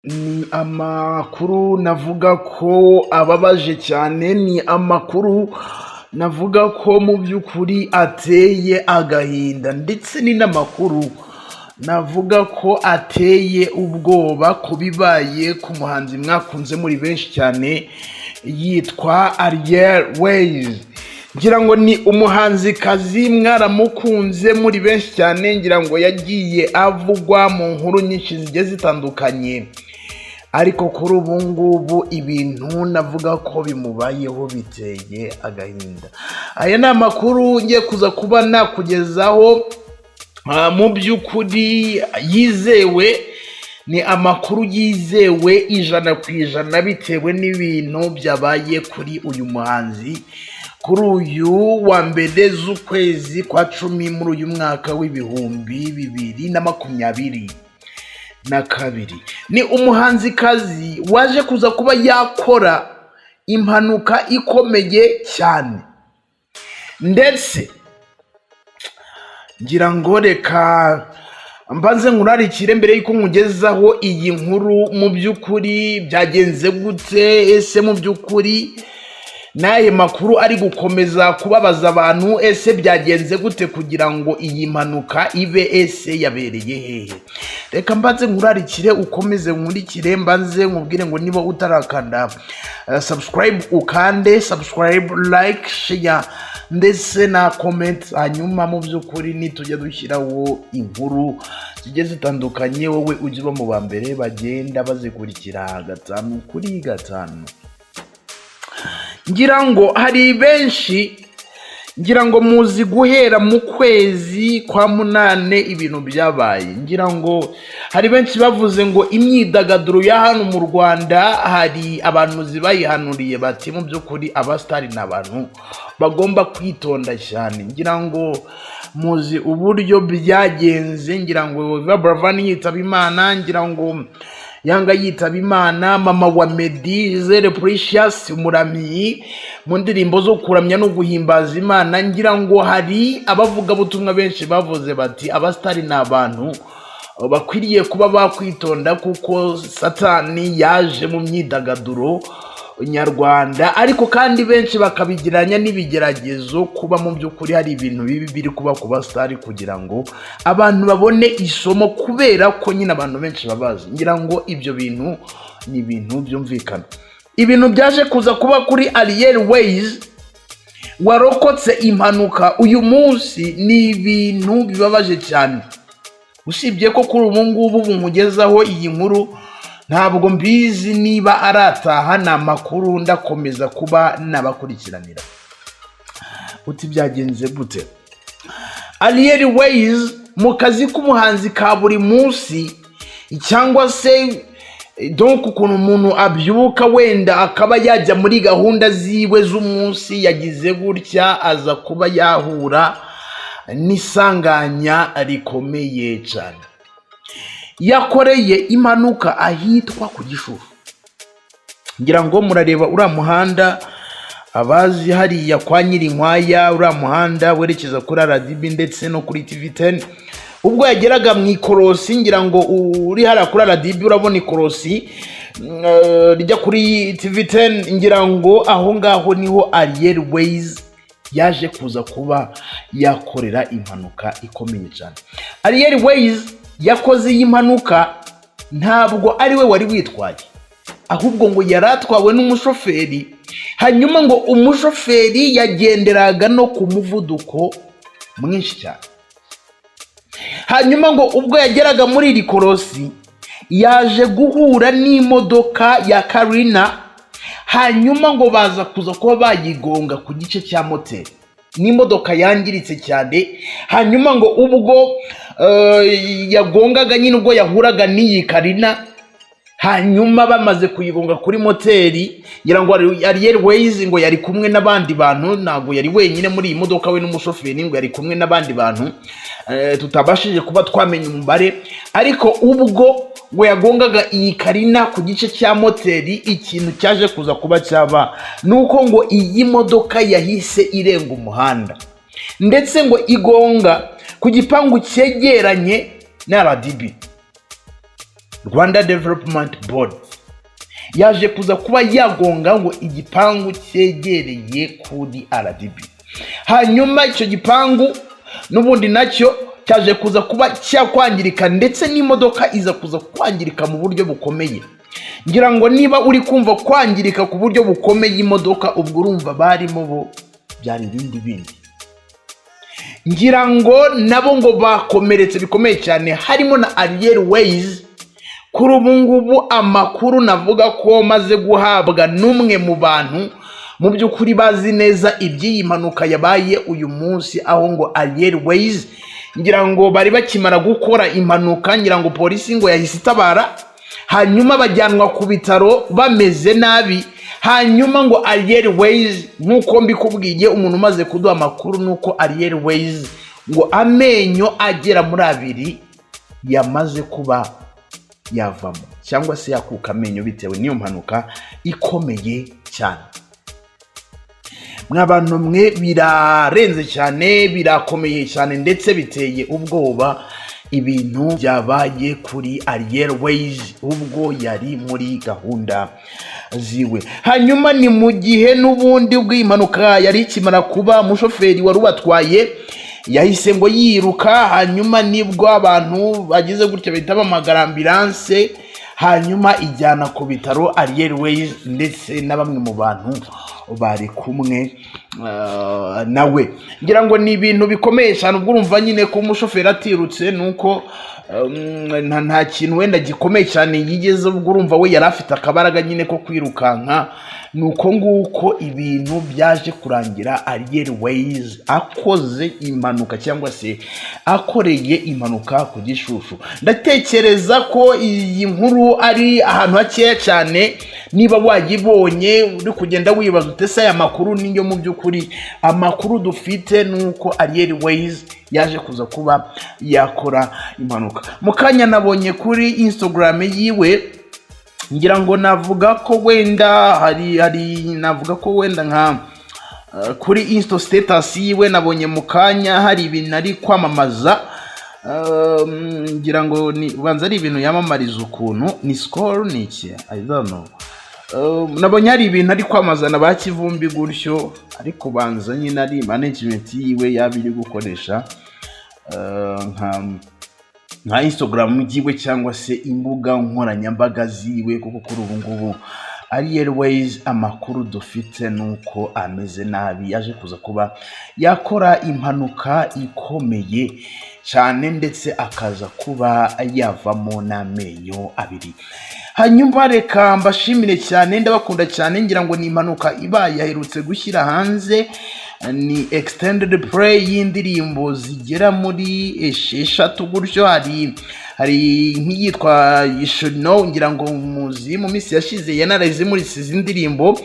Ni amakuru navuga ko ababaje cyane, ni amakuru navuga ko mu by'ukuri ateye agahinda, ndetse ni n'amakuru navuga ko ateye ubwoba ku bibaye ku muhanzi mwakunze muri benshi cyane yitwa Ariel Wayz. Ngira ngo ni umuhanzikazi mwaramukunze muri benshi cyane, ngira ngo yagiye avugwa mu nkuru nyinshi zigiye zitandukanye, ariko kuri ubu ngubu ibintu navuga ko bimubayeho biteye agahinda. Aya ni amakuru ngiye kuza kuba nakugezaho mu by'ukuri yizewe, ni amakuru yizewe 100% bitewe n'ibintu byabaye kuri uyu muhanzi kuri uyu wa mbere z'ukwezi kwa 10 muri uyu mwaka w'ibihumbi 2022. Ni umuhanzikazi waje kuza kuba yakora impanuka ikomeye cyane, ndetse ngira ngo reka mbanze nkurarikire mbere yuko nkugezaho iyi nkuru mu by'ukuri byagenze gute, ese mu by'ukuri naye makuru ari gukomeza kubabaza abantu, ese byagenze gute kugira ngo iyi mpanuka ibe, ese yabereye hehe. Reka mbanze nkurarikire ukomeze nkurikire, mbanze nkubwire ngo niba utarakanda subscribe ukande subscribe, like, share ndetse na comment, hanyuma mu by'ukuri nitujya dushyiraho inkuru zigiye zitandukanye wowe ujye uba mu ba mbere bagenda bazikurikira 5 kuri 5. Ngira ngo hari benshi, ngira ngo muzi guhera mu kwezi kwa 8 ibintu byabaye. Ngira ngo hari benshi bavuze ngo imyidagaduro ya hano mu Rwanda hari abantu zibayihanuriye bati mu by'ukuri abastari n'abantu bagomba kwitonda cyane. Ngira ngo muzi uburyo byagenze, ngira ngo Bravani yitaba Imana, ngira ngo Yanga yitaba Imana, mama wa Meddy Zere Precious Umuramyi mu ndirimbo zo kuramya no guhimbaza Imana. Ngira ngo hari abavuga butumwa benshi bavuze bati abastari n'abantu bakwiriye kuba bakwitonda kuko satani yaje mu myidagaduro nyarwanda, ariko kandi benshi bakabigiranya n'ibigeragezo kuba mu by'ukuri hari ibintu bibi biri kuba ku bastari kugira ngo abantu babone isomo, kubera ko nyine abantu benshi babazi. Ngira ngo ibyo bintu ni ibintu byumvikana. Ibintu byaje kuza kuba kuri Ariel Wayz warokotse impanuka uyu munsi ni ibintu bibabaje cyane, usibye ko kuri ubu ngubu bumugezaho iyi nkuru ntabwo mbizi niba arataha, na makuru ndakomeza kuba nabakurikiranira. Uti byagenze gute? Ariel Wayz mu kazi k'umuhanzi ka buri munsi, cyangwa se donc ukuntu umuntu abyuka wenda akaba yajya muri gahunda ziwe z'umunsi, yagize gutya aza kuba yahura n'isanganya rikomeye cyane. Yakoreye impanuka ahitwa ku Gishuru. Ngira ngo murareba uriya muhanda, abazi hariya kwa Nyirinkwaya, uriya muhanda werekeza kuri RDB ndetse no kuri TV10. Ubwo yageraga mu ikorosi, ngira ngo uri hariya kuri RDB urabona ikorosi rijya kuri TV10, ngira ngo aho ngaho niho Ariel Wayz yaje kuza kuba yakorera impanuka ikomeye cyane. Ariel Wayz yakoze iyi mpanuka ntabwo ari we wari witwaye, ahubwo ngo yaratwawe n'umushoferi, hanyuma ngo umushoferi yagenderaga no ku muvuduko mwinshi cyane. Hanyuma ngo ubwo yageraga muri iri korosi yaje guhura n'imodoka ya Karina, hanyuma ngo baza kuza kuba bayigonga ku gice cya moteri, n'imodoka yangiritse cyane. Hanyuma ngo ubwo yagongaga nyine, ubwo yahuraga n'iyi Karina, hanyuma bamaze kuyigonga kuri moteri, ngira ngo Ariel Wayz ngo yari kumwe n'abandi bantu, ntago yari wenyine muri iyi modoka, we n'umushoferi ngo yari kumwe n'abandi bantu tutabashije kuba twamenya umubare. Ariko ubwo ngo yagongaga iyi Karina ku gice cya moteri, ikintu cyaje kuza kuba cyaba nuko ngo iyi modoka yahise irenga umuhanda, ndetse ngo igonga ku gipangu cyegeranye na RDB. Rwanda Development Board yaje kuza kuba yagonga ngo igipangu cyegereye kuri RDB. Hanyuma icyo gipangu n'ubundi nacyo cyaje kuza kuba cyakwangirika, ndetse n'imodoka iza kuza kwangirika mu buryo bukomeye. Ngira ngo niba uri kumva kwangirika ku buryo bukomeye imodoka, ubwo urumva barimo bo byari bindi. Ngira ngo nabo ngo bakomeretse bikomeye cyane, harimo na Ariel Wayz. Kuri ubu ngubu amakuru navuga ko maze guhabwa n'umwe mu bantu mu by'ukuri bazi neza iby'iyi mpanuka yabaye uyu munsi, aho ngo Ariel Wayz ngira ngo bari bakimara gukora impanuka, ngira ngo polisi ngo yahise itabara, hanyuma bajyanwa ku bitaro bameze nabi. Hanyuma ngo Ariel Wayz, nkuko mbikubwiye umuntu umaze kuduha amakuru, nuko Ariel Wayz ngo amenyo agera muri 2 yamaze kuba yavamo cyangwa se yakuka amenyo bitewe n'iyo mpanuka ikomeye cyane. Mwabantu mwe birarenze cyane, birakomeye cyane, ndetse biteye ubwoba ibintu byabaye kuri Ariel Wayz ubwo yari muri gahunda ziwe. Hanyuma ni mu gihe n'ubundi bw'impanuka yari ikimara kuba, umushoferi wari ubatwaye yahise ngo yiruka, hanyuma nibwo abantu bagize gutya bahita bamagara ambulance, hanyuma ijyana ku bitaro Ariel Wayz ndetse na bamwe mu bantu bari kumwe nawe. Ngira ngo ni ibintu bikomeye cyane, ubwo urumva nyine ko umushoferi atirutse nuko nta kintu wenda gikomeye cyane yigeze, ubwo urumva we yari afite akabaraga nyine ko kwirukanka. Nuko nguko ibintu byaje kurangira Ariel Wayz akoze impanuka cyangwa se akoreye impanuka ku Gishushu. Ndatekereza ko iyi nkuru ari ahantu hakeya cyane, niba wagibonye uri kugenda wibaza utese aya makuru niyo mu by'ukuri. Amakuru dufite nuko Ariel Wayz yaje kuza kuba yakora impanuka. Mukanya nabonye kuri Instagram yiwe, ngira ngo navuga ko wenda navuga ko wenda nka kuri Insta status yiwe nabonye mukanya hari ibintu ari kwamamaza, ngira ngo ni banza ari ibintu yamamariza ukuntu ni score ni iki I don't know. Nabonye hari ibintu ari kwamazana ba Kivumbi gutyo, ariko banza nyine ari management yiwe yabiri gukoresha nka Instagram yiwe cyangwa se imbuga nkoranyambaga ziwe, kuko kuri ubu ngubu Ariel Wayz amakuru dufite nuko ameze nabi, yaje kuza kuba yakora impanuka ikomeye cyane, ndetse akaza kuba yavamo n'amenyo 2. Hanyuma reka mbashimire cyane, ndabakunda cyane. Ngira ngo ni impanuka ibaye yaherutse gushyira hanze, ni extended play y'indirimbo zigera muri 6 gutyo. hari nk'iyitwa Yishino, ngira ngo muzi mu minsi yashize yanaraze muri izi ndirimbo,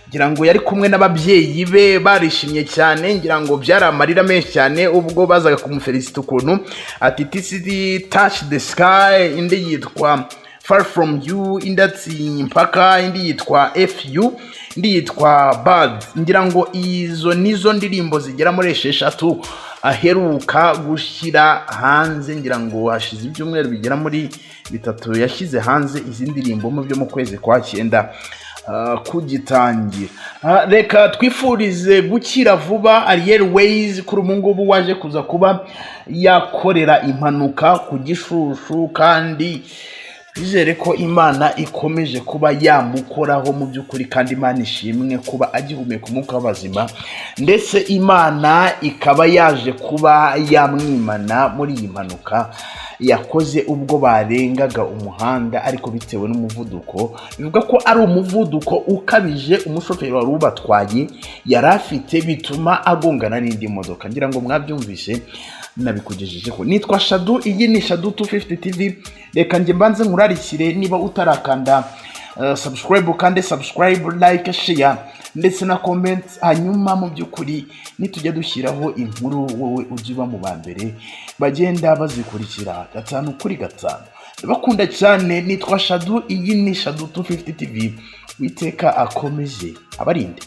ngira ngo yari kumwe n'ababyeyi be barishimye cyane, ngira ngo byaramarira menshi cyane ubwo bazaga kumufelicita ukuntu ati TCD touch the sky, indi yitwa Far From You, indatsi mpaka, indi yitwa FU, indi yitwa Bad. Ngira ngo izo nizo ndirimbo zigera muri 6 aheruka gushyira hanze, ngira ngo hashize ibyumweru bigera muri 3 yashyize hanze izi ndirimbo mu byo mu kwezi kwa 9 kugitangira. Reka twifurize gukira vuba Ariel Wayz kuri ubu ngubu waje kuza kuba yakorera impanuka ku Gishushu, kandi bizere ko Imana ikomeje kuba yamukoraho mu by'ukuri, kandi Imana ishimwe kuba agihumeka umwuka w'abazima, ndetse Imana ikaba yaje kuba yamwimana muri iyi mpanuka yakoze ubwo barengaga umuhanda, ariko bitewe n'umuvuduko, bivuga ko ari umuvuduko ukabije umushoferi wari ubatwaye yari afite, bituma agongana n'indi modoka. Ngira ngo mwabyumvise nabikugejeje ko. Nitwa Shadu, iyi ni Shadu 250 TV. Reka nge mbanze nkurarikire, niba utarakanda subscribe kandi subscribe, like, share ndetse na comment. Hanyuma mu by'ukuri nitujya dushyiraho inkuru, wowe ujiba mu bambere bagenda bazikurikira 5 kuri 5. Bakunda cyane. Nitwa Shadu, iyi ni Shadu 250 TV. Witeka akomeze abarinde.